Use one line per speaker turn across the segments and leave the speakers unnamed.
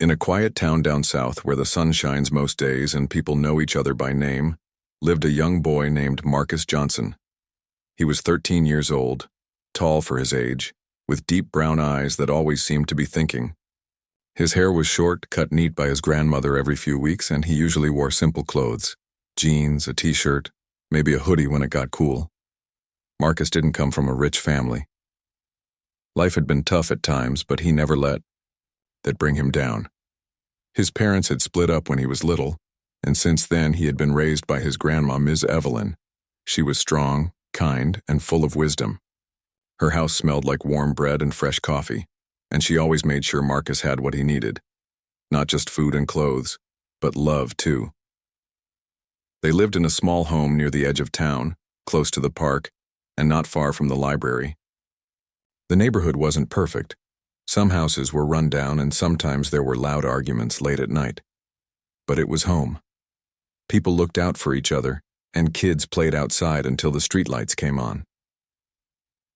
In a quiet town down south where the sun shines most days and people know each other by name, lived a young boy named Marcus Johnson. He was 13 years old, tall for his age, with deep brown eyes that always seemed to be thinking. His hair was short, cut neat by his grandmother every few weeks, and he usually wore simple clothes, jeans, a t-shirt, maybe a hoodie when it got cool. Marcus didn't come from a rich family. Life had been tough at times, but he never let that bring him down. His parents had split up when he was little, and since then he had been raised by his grandma, Ms. Evelyn. She was strong, kind, and full of wisdom. Her house smelled like warm bread and fresh coffee, and she always made sure Marcus had what he needed. Not just food and clothes, but love too. They lived in a small home near the edge of town, close to the park, and not far from the library. The neighborhood wasn't perfect. Some houses were run down and sometimes there were loud arguments late at night. But it was home. People looked out for each other, and kids played outside until the streetlights came on.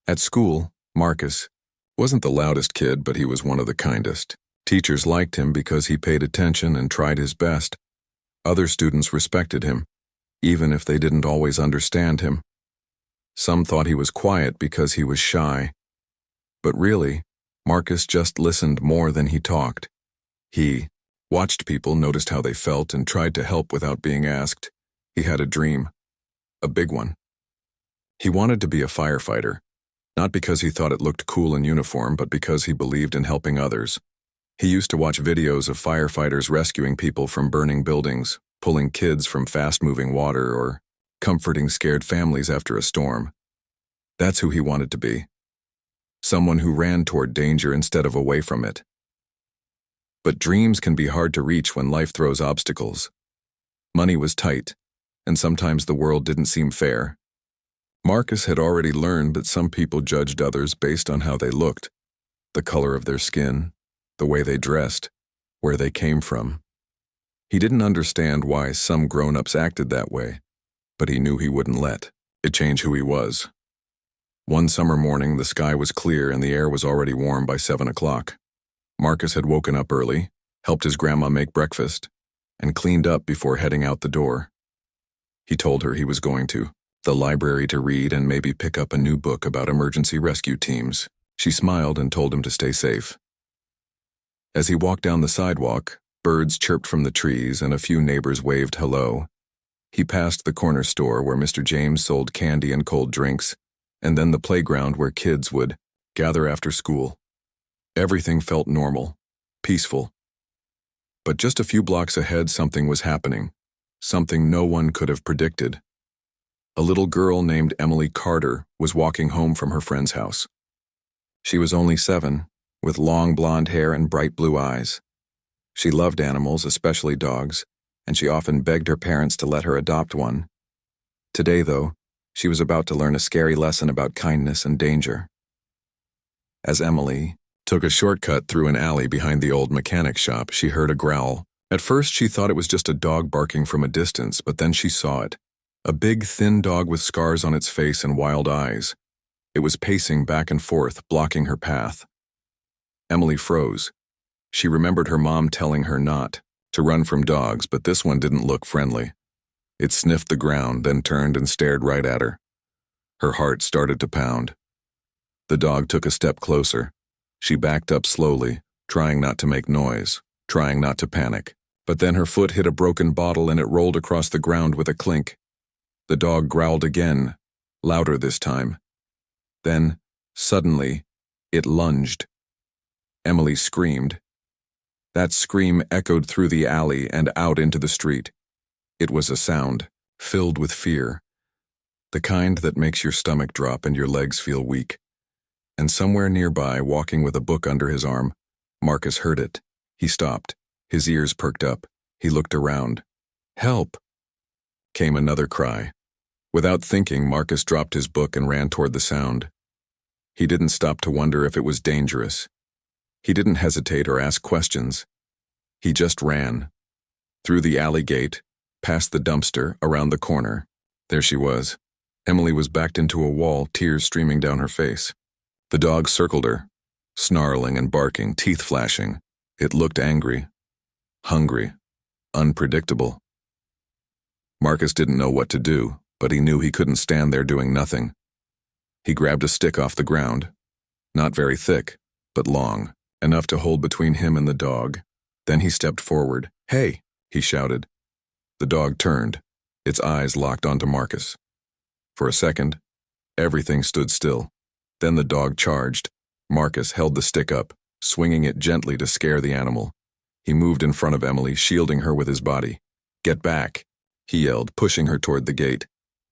At school, Marcus wasn't the loudest kid, but he was one of the kindest. Teachers liked him because he paid attention and tried his best. Other students respected him, even if they didn't always understand him. Some thought he was quiet because he was shy. But really, Marcus just listened more than he talked. He watched people, noticed how they felt, and tried to help without being asked. He had a dream, a big one. He wanted to be a firefighter, not because he thought it looked cool in uniform, but because he believed in helping others. He used to watch videos of firefighters rescuing people from burning buildings, pulling kids from fast-moving water, or comforting scared families after a storm. That's who he wanted to be. Someone who ran toward danger instead of away from it. But dreams can be hard to reach when life throws obstacles. Money was tight, and sometimes the world didn't seem fair. Marcus had already learned that some people judged others based on how they looked, the color of their skin, the way they dressed, where they came from. He didn't understand why some grown-ups acted that way, but he knew he wouldn't let it change who he was. One summer morning, the sky was clear and the air was already warm by 7 o'clock. Marcus had woken up early, helped his grandma make breakfast, and cleaned up before heading out the door. He told her he was going to the library to read and maybe pick up a new book about emergency rescue teams. She smiled and told him to stay safe. As he walked down the sidewalk, birds chirped from the trees and a few neighbors waved hello. He passed the corner store where Mr. James sold candy and cold drinks, and then the playground where kids would gather after school. Everything felt normal, peaceful. But just a few blocks ahead, something was happening, something no one could have predicted. A little girl named Emily Carter was walking home from her friend's house. She was only 7, with long blonde hair and bright blue eyes. She loved animals, especially dogs, and she often begged her parents to let her adopt one. Today, though, she was about to learn a scary lesson about kindness and danger. As Emily took a shortcut through an alley behind the old mechanic shop, she heard a growl. At first, she thought it was just a dog barking from a distance, but then she saw it. A big, thin dog with scars on its face and wild eyes. It was pacing back and forth, blocking her path. Emily froze. She remembered her mom telling her not to run from dogs, but this one didn't look friendly. It sniffed the ground, then turned and stared right at her. Her heart started to pound. The dog took a step closer. She backed up slowly, trying not to make noise, trying not to panic. But then her foot hit a broken bottle and it rolled across the ground with a clink. The dog growled again, louder this time. Then, suddenly, it lunged. Emily screamed. That scream echoed through the alley and out into the street. It was a sound, filled with fear. The kind that makes your stomach drop and your legs feel weak. And somewhere nearby, walking with a book under his arm, Marcus heard it. He stopped. His ears perked up. He looked around. "Help!" Came another cry. Without thinking, Marcus dropped his book and ran toward the sound. He didn't stop to wonder if it was dangerous. He didn't hesitate or ask questions. He just ran. Through the alley gate, past the dumpster, around the corner. There she was. Emily was backed into a wall, tears streaming down her face. The dog circled her, snarling and barking, teeth flashing. It looked angry, hungry, unpredictable. Marcus didn't know what to do, but he knew he couldn't stand there doing nothing. He grabbed a stick off the ground, not very thick, but long, enough to hold between him and the dog. Then he stepped forward. "Hey!" he shouted. The dog turned, its eyes locked onto Marcus. For a second, everything stood still. Then the dog charged. Marcus held the stick up, swinging it gently to scare the animal. He moved in front of Emily, shielding her with his body. "Get back!" he yelled, pushing her toward the gate.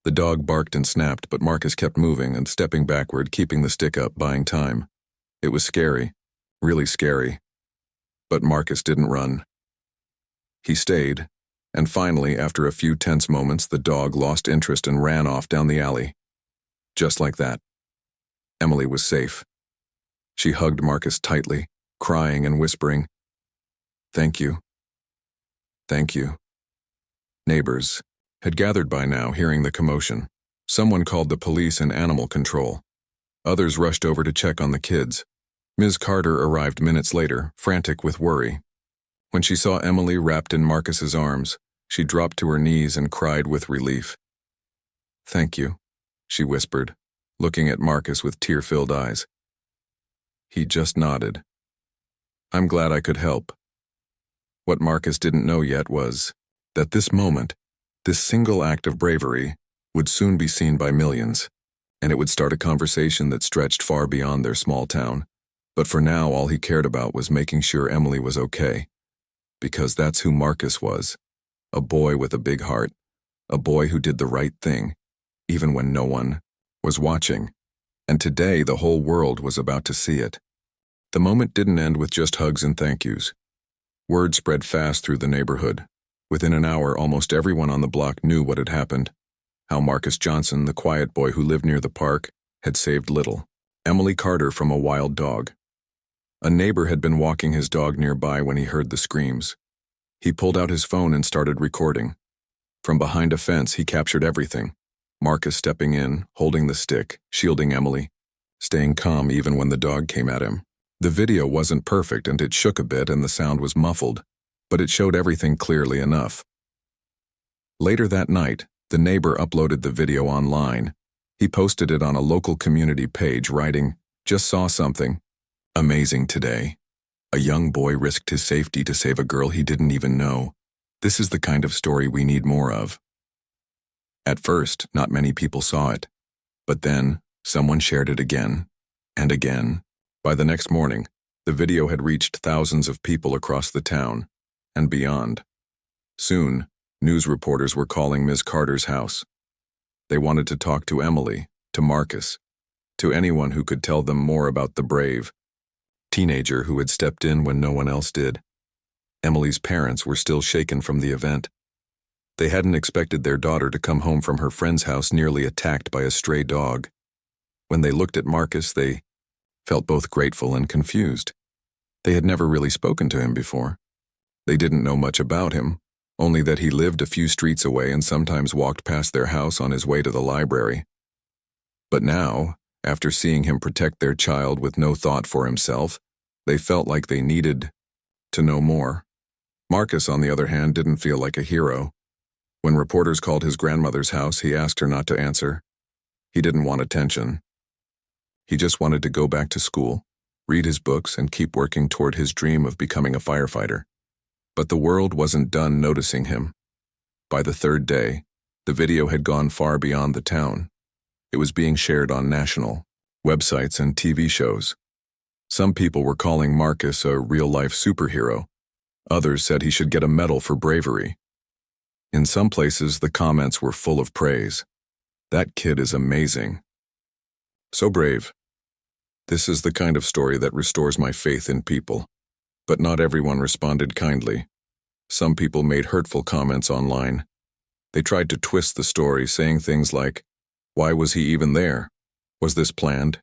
The dog barked and snapped, but Marcus kept moving and stepping backward, keeping the stick up, buying time. It was scary, really scary. But Marcus didn't run. He stayed, and finally, after a few tense moments, the dog lost interest and ran off down the alley. Just like that. Emily was safe. She hugged Marcus tightly, crying and whispering, "Thank you. Thank you." Neighbors had gathered by now, hearing the commotion. Someone called the police and animal control. Others rushed over to check on the kids. Ms. Carter arrived minutes later, frantic with worry. When she saw Emily wrapped in Marcus's arms, she dropped to her knees and cried with relief. "Thank you," she whispered, looking at Marcus with tear-filled eyes. He just nodded. "I'm glad I could help." What Marcus didn't know yet was that this moment, this single act of bravery, would soon be seen by millions, and it would start a conversation that stretched far beyond their small town. But for now, all he cared about was making sure Emily was okay. Because that's who Marcus was. A boy with a big heart. A boy who did the right thing, even when no one was watching. And today, the whole world was about to see it. The moment didn't end with just hugs and thank yous. Word spread fast through the neighborhood. Within an hour, almost everyone on the block knew what had happened. How Marcus Johnson, the quiet boy who lived near the park, had saved little Emily Carter from a wild dog. A neighbor had been walking his dog nearby when he heard the screams. He pulled out his phone and started recording. From behind a fence, he captured everything. Marcus stepping in, holding the stick, shielding Emily, staying calm even when the dog came at him. The video wasn't perfect and it shook a bit and the sound was muffled, but it showed everything clearly enough. Later that night, the neighbor uploaded the video online. He posted it on a local community page, writing, "Just saw something amazing today. A young boy risked his safety to save a girl he didn't even know. This is the kind of story we need more of." At first, not many people saw it. But then, someone shared it again, and again. By the next morning, the video had reached thousands of people across the town, and beyond. Soon, news reporters were calling Ms. Carter's house. They wanted to talk to Emily, to Marcus, to anyone who could tell them more about the brave teenager who had stepped in when no one else did. Emily's parents were still shaken from the event. They hadn't expected their daughter to come home from her friend's house nearly attacked by a stray dog. When they looked at Marcus, they felt both grateful and confused. They had never really spoken to him before. They didn't know much about him, only that he lived a few streets away and sometimes walked past their house on his way to the library. But now, after seeing him protect their child with no thought for himself, they felt like they needed to know more. Marcus, on the other hand, didn't feel like a hero. When reporters called his grandmother's house, he asked her not to answer. He didn't want attention. He just wanted to go back to school, read his books, and keep working toward his dream of becoming a firefighter. But the world wasn't done noticing him. By the third day, the video had gone far beyond the town. It was being shared on national websites and TV shows. Some people were calling Marcus a real-life superhero. Others said he should get a medal for bravery. In some places, the comments were full of praise. "That kid is amazing. So brave." This is the kind of story that restores my faith in people. But not everyone responded kindly. Some people made hurtful comments online. They tried to twist the story, saying things like, "Why was he even there? Was this planned?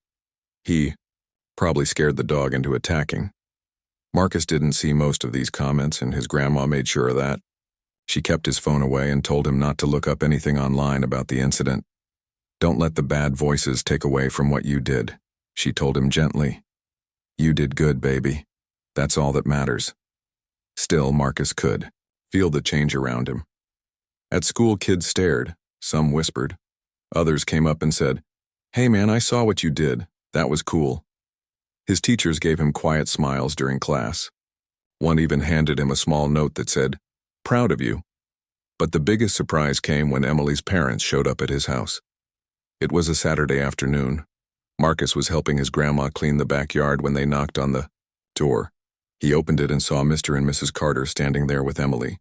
He probably scared the dog into attacking." Marcus didn't see most of these comments, and his grandma made sure of that. She kept his phone away and told him not to look up anything online about the incident. "Don't let the bad voices take away from what you did," she told him gently. "You did good, baby. That's all that matters." Still, Marcus could feel the change around him. At school, kids stared, some whispered. Others came up and said, "Hey man, I saw what you did. That was cool." His teachers gave him quiet smiles during class. One even handed him a small note that said, "Proud of you." But the biggest surprise came when Emily's parents showed up at his house. It was a Saturday afternoon. Marcus was helping his grandma clean the backyard when they knocked on the door. He opened it and saw Mr. and Mrs. Carter standing there with Emily.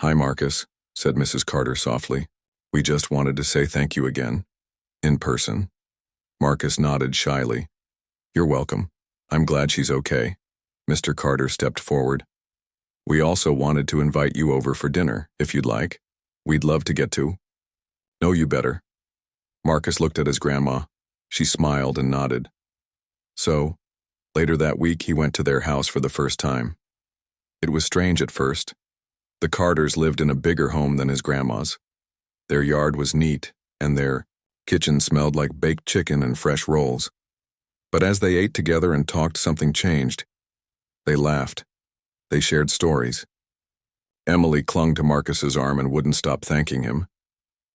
"Hi, Marcus," said Mrs. Carter softly. "We just wanted to say thank you again. In person." Marcus nodded shyly. "You're welcome. I'm glad she's okay." Mr. Carter stepped forward. "We also wanted to invite you over for dinner, if you'd like. We'd love to get to." "No, you better." Marcus looked at his grandma. She smiled and nodded. So, later that week, he went to their house for the first time. It was strange at first. The Carters lived in a bigger home than his grandma's. Their yard was neat, and their kitchen smelled like baked chicken and fresh rolls. But as they ate together and talked, something changed. They laughed. They shared stories. Emily clung to Marcus's arm and wouldn't stop thanking him.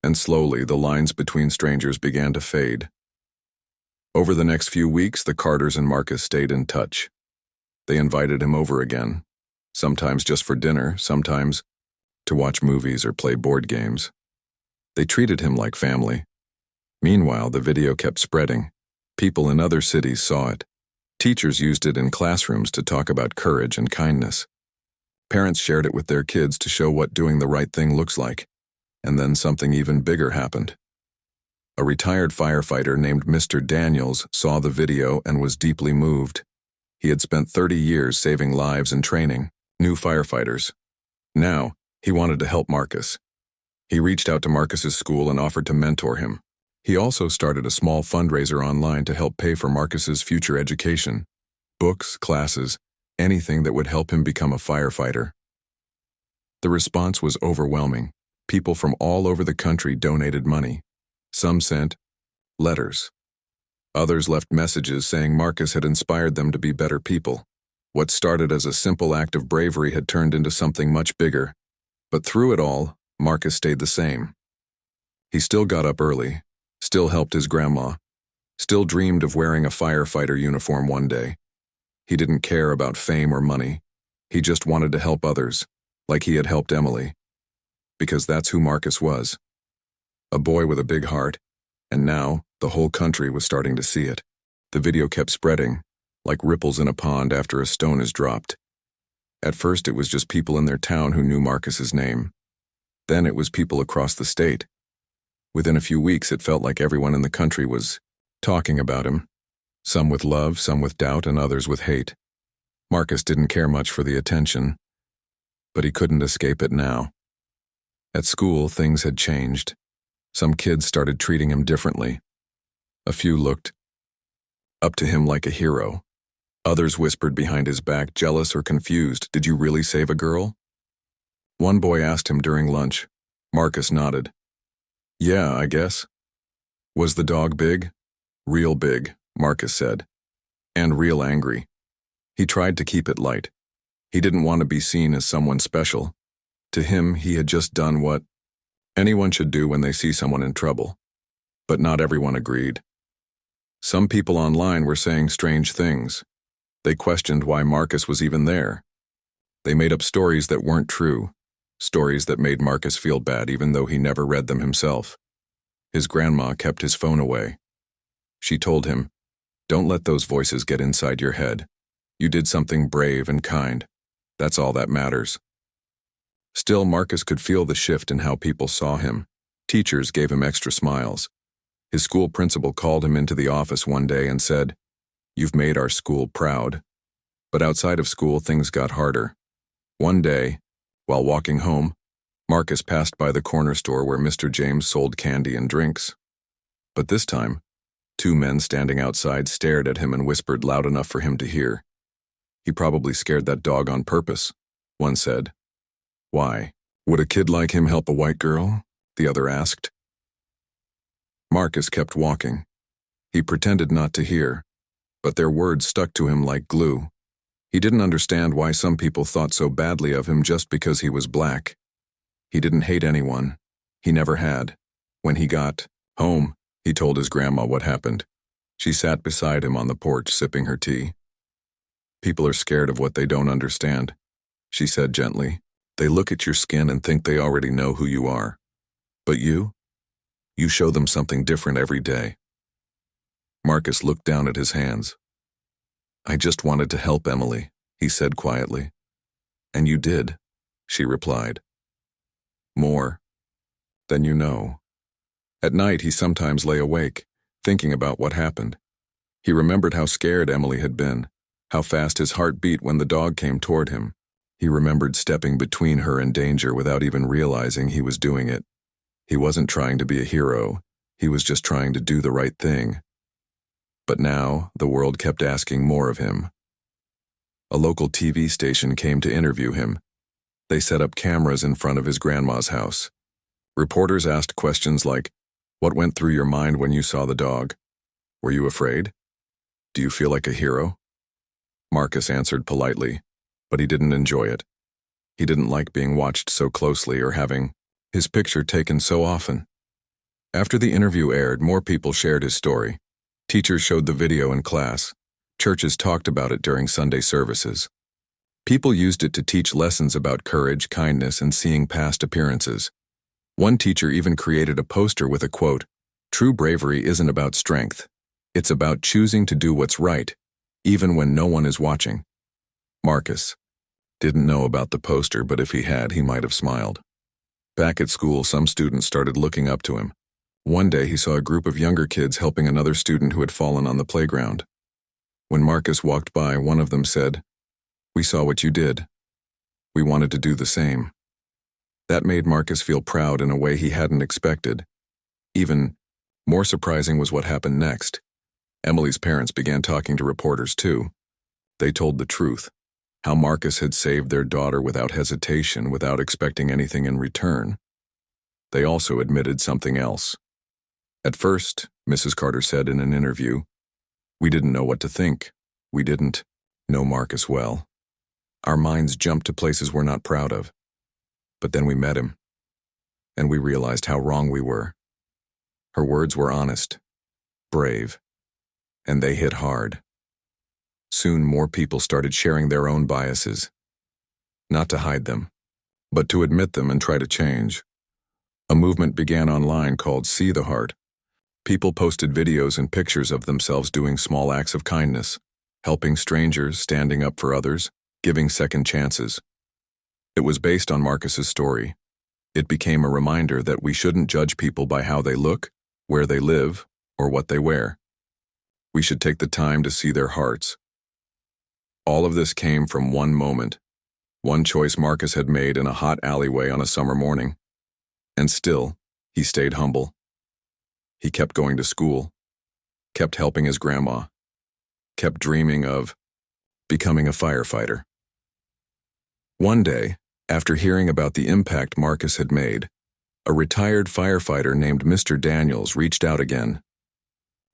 And slowly, the lines between strangers began to fade. Over the next few weeks, the Carters and Marcus stayed in touch. They invited him over again, sometimes just for dinner, sometimes to watch movies or play board games. They treated him like family. Meanwhile, the video kept spreading. People in other cities saw it. Teachers used it in classrooms to talk about courage and kindness. Parents shared it with their kids to show what doing the right thing looks like. And then something even bigger happened. A retired firefighter named Mr. Daniels saw the video and was deeply moved. He had spent 30 years saving lives and training new firefighters. Now, he wanted to help Marcus. He reached out to Marcus's school and offered to mentor him. He also started a small fundraiser online to help pay for Marcus's future education. Books, classes, anything that would help him become a firefighter. The response was overwhelming. People from all over the country donated money. Some sent letters. Others left messages saying Marcus had inspired them to be better people. What started as a simple act of bravery had turned into something much bigger. But through it all, Marcus stayed the same. He still got up early, still helped his grandma, still dreamed of wearing a firefighter uniform one day. He didn't care about fame or money. He just wanted to help others, like he had helped Emily. Because that's who Marcus was. A boy with a big heart, and now the whole country was starting to see it. The video kept spreading, like ripples in a pond after a stone is dropped. At first it was just people in their town who knew Marcus's name. Then it was people across the state. Within a few weeks it felt like everyone in the country was talking about him. Some with love, some with doubt, and others with hate. Marcus didn't care much for the attention, but he couldn't escape it now. At school, things had changed. Some kids started treating him differently. A few looked up to him like a hero. Others whispered behind his back, jealous or confused, "Did you really save a girl?" One boy asked him during lunch. Marcus nodded. "Yeah, I guess." "Was the dog big?" "Real big," Marcus said. "And real angry." He tried to keep it light. He didn't want to be seen as someone special. To him, he had just done what anyone should do when they see someone in trouble. But not everyone agreed. Some people online were saying strange things. They questioned why Marcus was even there. They made up stories that weren't true, stories that made Marcus feel bad even though he never read them himself. His grandma kept his phone away. She told him, "Don't let those voices get inside your head. You did something brave and kind. That's all that matters." Still, Marcus could feel the shift in how people saw him. Teachers gave him extra smiles. His school principal called him into the office one day and said, "You've made our school proud." But outside of school, things got harder. One day, while walking home, Marcus passed by the corner store where Mr. James sold candy and drinks. But this time, two men standing outside stared at him and whispered loud enough for him to hear. "He probably scared that dog on purpose," one said. "Why? Would a kid like him help a white girl?" the other asked. Marcus kept walking. He pretended not to hear, but their words stuck to him like glue. He didn't understand why some people thought so badly of him just because he was black. He didn't hate anyone. He never had. When he got home, he told his grandma what happened. She sat beside him on the porch sipping her tea. "People are scared of what they don't understand," she said gently. "They look at your skin and think they already know who you are. But you show them something different every day." Marcus looked down at his hands. "I just wanted to help Emily," he said quietly. "And you did," she replied. "More than you know." At night, he sometimes lay awake, thinking about what happened. He remembered how scared Emily had been, how fast his heart beat when the dog came toward him. He remembered stepping between her and danger without even realizing he was doing it. He wasn't trying to be a hero, he was just trying to do the right thing. But now, the world kept asking more of him. A local TV station came to interview him. They set up cameras in front of his grandma's house. Reporters asked questions like, "What went through your mind when you saw the dog? Were you afraid? Do you feel like a hero?" Marcus answered politely, but he didn't enjoy it. He didn't like being watched so closely or having his picture taken so often. After the interview aired, more people shared his story. Teachers showed the video in class. Churches talked about it during Sunday services. People used it to teach lessons about courage, kindness, and seeing past appearances. One teacher even created a poster with a quote, "True bravery isn't about strength. It's about choosing to do what's right, even when no one is watching." Marcus didn't know about the poster, but if he had, he might have smiled. Back at school, some students started looking up to him. One day, he saw a group of younger kids helping another student who had fallen on the playground. When Marcus walked by, one of them said, "We saw what you did. We wanted to do the same." That made Marcus feel proud in a way he hadn't expected. Even more surprising was what happened next. Emily's parents began talking to reporters too. They told the truth, how Marcus had saved their daughter without hesitation, without expecting anything in return. They also admitted something else. At first, Mrs. Carter said in an interview, "We didn't know what to think. We didn't know Marcus well. Our minds jumped to places we're not proud of. But then we met him, and we realized how wrong we were." Her words were honest, brave, and they hit hard. Soon more people started sharing their own biases. Not to hide them, but to admit them and try to change. A movement began online called See the Heart. People posted videos and pictures of themselves doing small acts of kindness, helping strangers, standing up for others, giving second chances. It was based on Marcus's story. It became a reminder that we shouldn't judge people by how they look, where they live, or what they wear. We should take the time to see their hearts. All of this came from one moment, one choice Marcus had made in a hot alleyway on a summer morning. And still, he stayed humble. He kept going to school, kept helping his grandma, kept dreaming of becoming a firefighter. One day, after hearing about the impact Marcus had made, a retired firefighter named Mr. Daniels reached out again.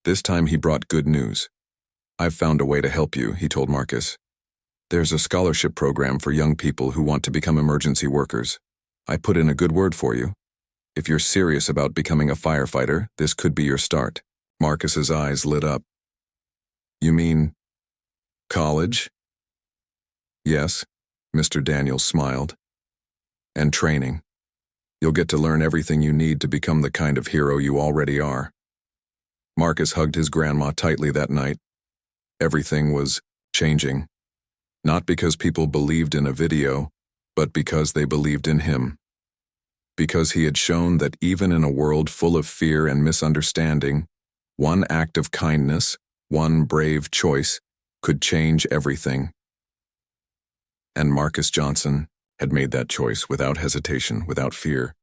This time he brought good news. "I've found a way to help you," he told Marcus. "There's a scholarship program for young people who want to become emergency workers. I put in a good word for you. If you're serious about becoming a firefighter, this could be your start." Marcus's eyes lit up. "You mean college?" "Yes," Mr. Daniels smiled. "And training. You'll get to learn everything you need to become the kind of hero you already are." Marcus hugged his grandma tightly that night. Everything was changing. Not because people believed in a video, but because they believed in him. Because he had shown that even in a world full of fear and misunderstanding, one act of kindness, one brave choice, could change everything. And Marcus Johnson had made that choice without hesitation, without fear,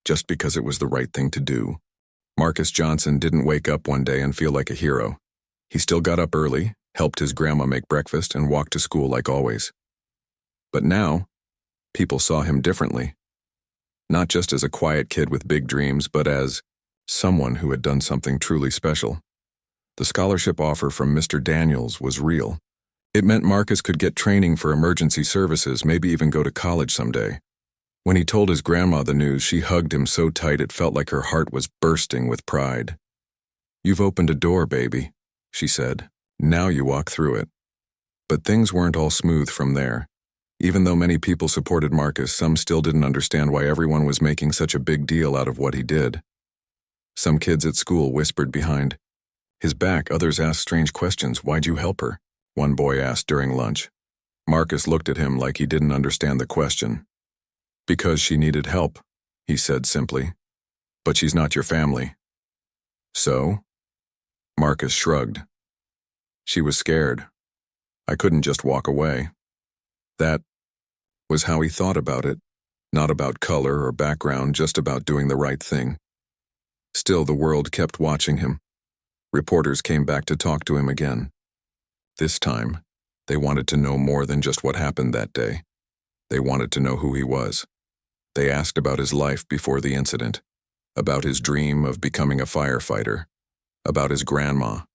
just because it was the right thing to do. Marcus Johnson didn't wake up one day and feel like a hero. He still got up early, helped his grandma make breakfast, and walked to school like always. But now, people saw him differently. Not just as a quiet kid with big dreams, but as someone who had done something truly special. The scholarship offer from Mr. Daniels was real. It meant Marcus could get training for emergency services, maybe even go to college someday. When he told his grandma the news, she hugged him so tight it felt like her heart was bursting with pride. "You've opened a door, baby," she said. "Now you walk through it." But things weren't all smooth from there. Even though many people supported Marcus, some still didn't understand why everyone was making such a big deal out of what he did. Some kids at school whispered behind his back, others asked strange questions. "Why'd you help her?" one boy asked during lunch. Marcus looked at him like he didn't understand the question. "Because she needed help," he said simply. "But she's not your family." "So?" Marcus shrugged. "She was scared. I couldn't just walk away." That was how he thought about it, not about color or background, just about doing the right thing. Still, the world kept watching him. Reporters came back to talk to him again. This time, they wanted to know more than just what happened that day. They wanted to know who he was. They asked about his life before the incident, about his dream of becoming a firefighter, about his grandma,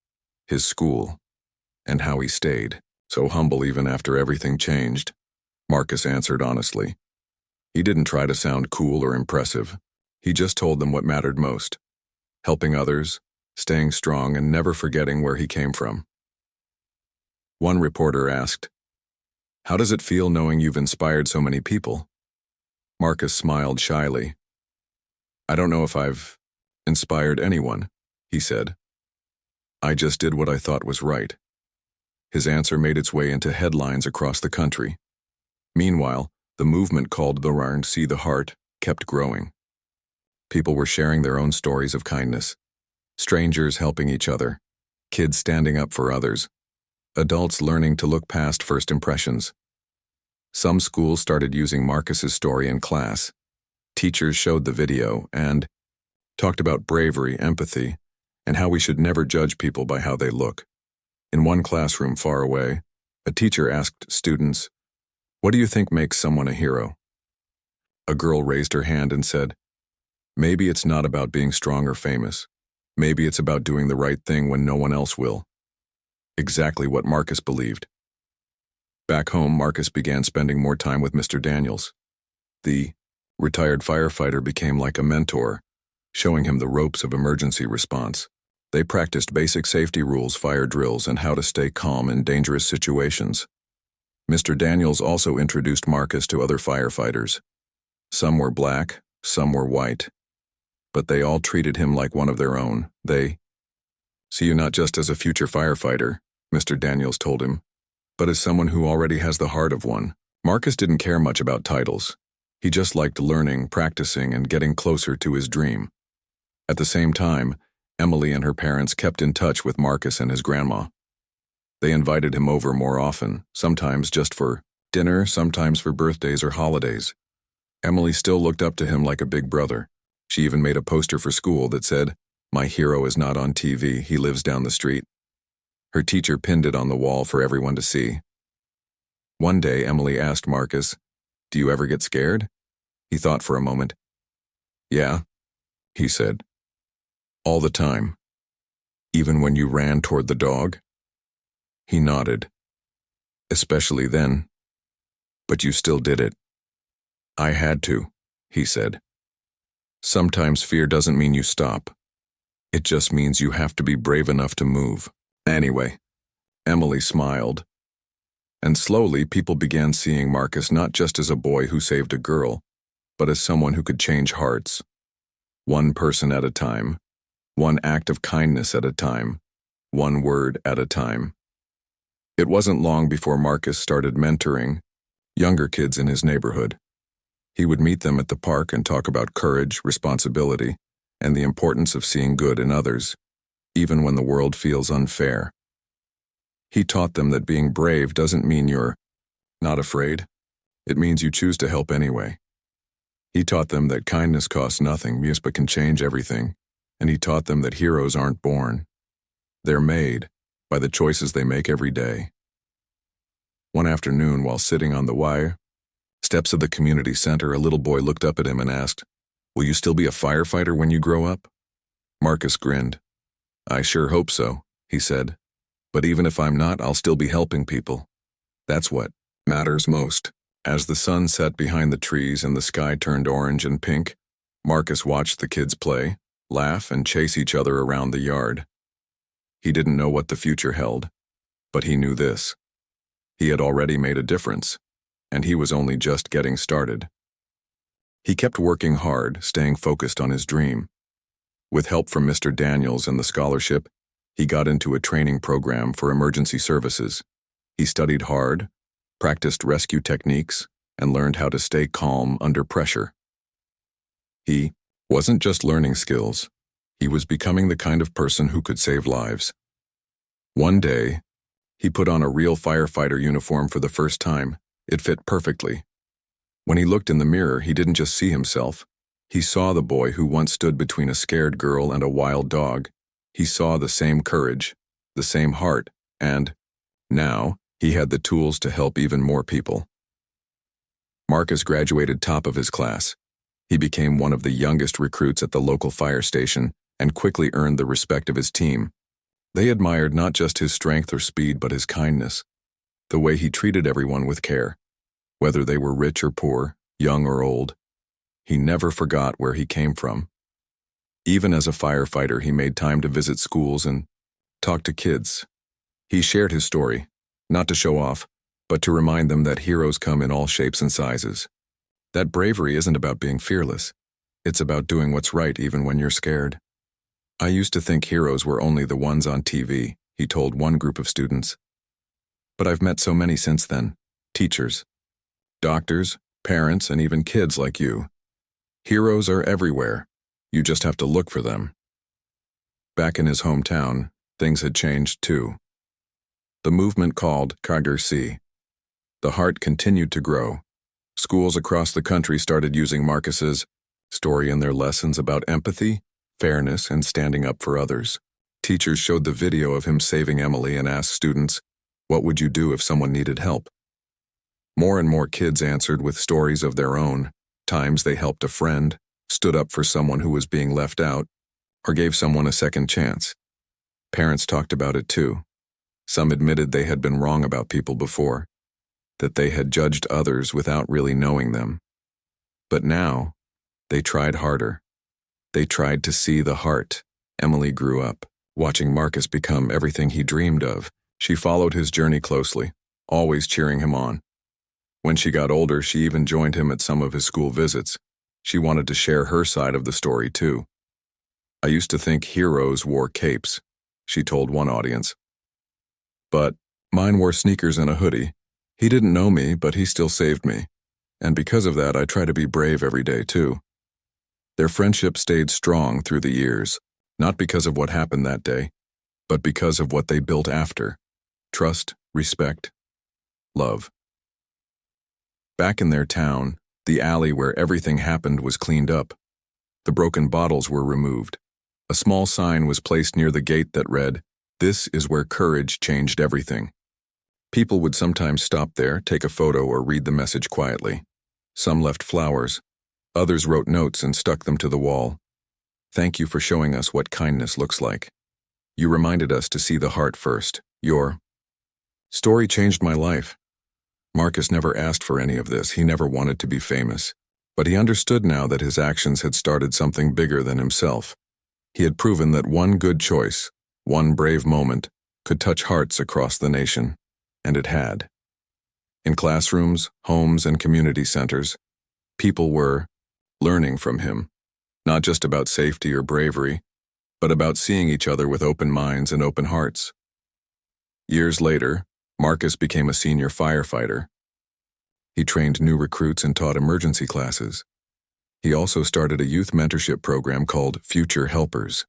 his school, and how he stayed so humble even after everything changed. Marcus answered honestly. He didn't try to sound cool or impressive. He just told them what mattered most: helping others, staying strong, and never forgetting where he came from. One reporter asked, "How does it feel knowing you've inspired so many people?" Marcus smiled shyly. "I don't know if I've inspired anyone," he said. "I just did what I thought was right." His answer made its way into headlines across the country. Meanwhile, the movement called the Rarn See the Heart kept growing. People were sharing their own stories of kindness. Strangers helping each other, kids standing up for others, adults learning to look past first impressions. Some schools started using Marcus's story in class. Teachers showed the video and talked about bravery, empathy, and how we should never judge people by how they look. In one classroom far away, a teacher asked students, "What do you think makes someone a hero?" A girl raised her hand and said, "Maybe it's not about being strong or famous. Maybe it's about doing the right thing when no one else will." Exactly what Marcus believed. Back home, Marcus began spending more time with Mr. Daniels. The retired firefighter became like a mentor, showing him the ropes of emergency response. They practiced basic safety rules, fire drills, and how to stay calm in dangerous situations. Mr. Daniels also introduced Marcus to other firefighters. Some were black, some were white, but they all treated him like one of their own. They see you not just as a future firefighter, Mr. Daniels told him, but as someone who already has the heart of one. Marcus didn't care much about titles. He just liked learning, practicing, and getting closer to his dream. At the same time, Emily and her parents kept in touch with Marcus and his grandma. They invited him over more often, sometimes just for dinner, sometimes for birthdays or holidays. Emily still looked up to him like a big brother. She even made a poster for school that said, "My hero is not on TV, he lives down the street." Her teacher pinned it on the wall for everyone to see. One day, Emily asked Marcus, "Do you ever get scared?" He thought for a moment. "Yeah," he said. "All the time. Even when you ran toward the dog?" He nodded. "Especially then. But you still did it." "I had to," he said. "Sometimes fear doesn't mean you stop. It just means you have to be brave enough to move." Anyway, Emily smiled. And slowly people began seeing Marcus not just as a boy who saved a girl, but as someone who could change hearts. One person at a time. One act of kindness at a time. One word at a time. It wasn't long before Marcus started mentoring younger kids in his neighborhood. He would meet them at the park and talk about courage, responsibility, and the importance of seeing good in others, even when the world feels unfair. He taught them that being brave doesn't mean you're not afraid. It means you choose to help anyway. He taught them that kindness costs nothing, but can change everything. And he taught them that heroes aren't born. They're made by the choices they make every day. One afternoon, while sitting on the wire steps of the community center, a little boy looked up at him and asked, "Will you still be a firefighter when you grow up?" Marcus grinned. "I sure hope so," he said. But even if I'm not, I'll still be helping people. That's what matters most. As the sun set behind the trees and the sky turned orange and pink, Marcus watched the kids play, laugh, and chase each other around the yard. He didn't know what the future held, but he knew this. He had already made a difference, and he was only just getting started. He kept working hard, staying focused on his dream. With help from Mr. Daniels and the scholarship, he got into a training program for emergency services. He studied hard, practiced rescue techniques, and learned how to stay calm under pressure. He wasn't just learning skills, he was becoming the kind of person who could save lives. One day, he put on a real firefighter uniform for the first time. It fit perfectly. When he looked in the mirror, he didn't just see himself. He saw the boy who once stood between a scared girl and a wild dog. He saw the same courage, the same heart, and, now, he had the tools to help even more people. Marcus graduated top of his class. He became one of the youngest recruits at the local fire station and quickly earned the respect of his team. They admired not just his strength or speed, but his kindness, the way he treated everyone with care. Whether they were rich or poor, young or old, he never forgot where he came from. Even as a firefighter, he made time to visit schools and talk to kids. He shared his story, not to show off, but to remind them that heroes come in all shapes and sizes. That bravery isn't about being fearless. It's about doing what's right even when you're scared. I used to think heroes were only the ones on TV, he told one group of students. But I've met so many since then. Teachers, doctors, parents, and even kids like you. Heroes are everywhere. You just have to look for them. Back in his hometown, things had changed too. The movement called Kagersi. The heart continued to grow. Schools across the country started using Marcus's story in their lessons about empathy, fairness, and standing up for others. Teachers showed the video of him saving Emily and asked students, "What would you do if someone needed help?" More and more kids answered with stories of their own, times they helped a friend, stood up for someone who was being left out, or gave someone a second chance. Parents talked about it too. Some admitted they had been wrong about people before, that they had judged others without really knowing them. But now, they tried harder. They tried to see the heart. Emily grew up, watching Marcus become everything he dreamed of. She followed his journey closely, always cheering him on. When she got older, she even joined him at some of his school visits. She wanted to share her side of the story too. "I used to think heroes wore capes," she told one audience. "But mine wore sneakers and a hoodie. He didn't know me, but he still saved me. And because of that, I try to be brave every day too." Their friendship stayed strong through the years, not because of what happened that day, but because of what they built after. Trust, respect, love. Back in their town, the alley where everything happened was cleaned up. The broken bottles were removed. A small sign was placed near the gate that read, "This is where courage changed everything." People would sometimes stop there, take a photo, or read the message quietly. Some left flowers. Others wrote notes and stuck them to the wall. "Thank you for showing us what kindness looks like. You reminded us to see the heart first. Your story changed my life." Marcus never asked for any of this. He never wanted to be famous. But he understood now that his actions had started something bigger than himself. He had proven that one good choice, one brave moment, could touch hearts across the nation. And it had. In classrooms, homes, and community centers, people were learning from him, not just about safety or bravery, but about seeing each other with open minds and open hearts. Years later, Marcus became a senior firefighter. He trained new recruits and taught emergency classes. He also started a youth mentorship program called Future Helpers,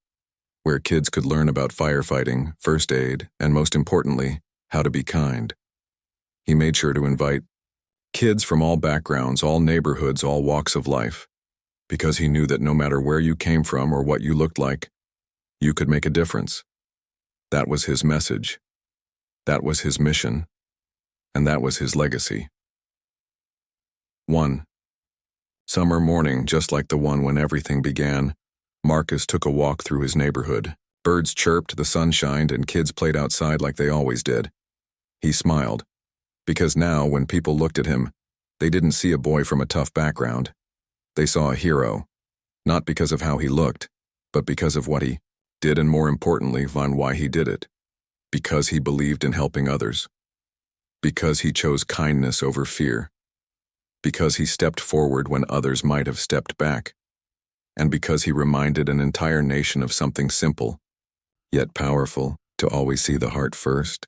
where kids could learn about firefighting, first aid, and most importantly, how to be kind. He made sure to invite kids from all backgrounds, all neighborhoods, all walks of life, because he knew that no matter where you came from or what you looked like, you could make a difference. That was his message. That was his mission. And that was his legacy. 1. Summer morning, just like the one when everything began, Marcus took a walk through his neighborhood. Birds chirped, the sun shined, and kids played outside like they always did. He smiled, because now, when people looked at him, they didn't see a boy from a tough background. They saw a hero, not because of how he looked, but because of what he did, and more importantly, why he did it. Because he believed in helping others. Because he chose kindness over fear. Because he stepped forward when others might have stepped back. And because he reminded an entire nation of something simple, yet powerful, to always see the heart first.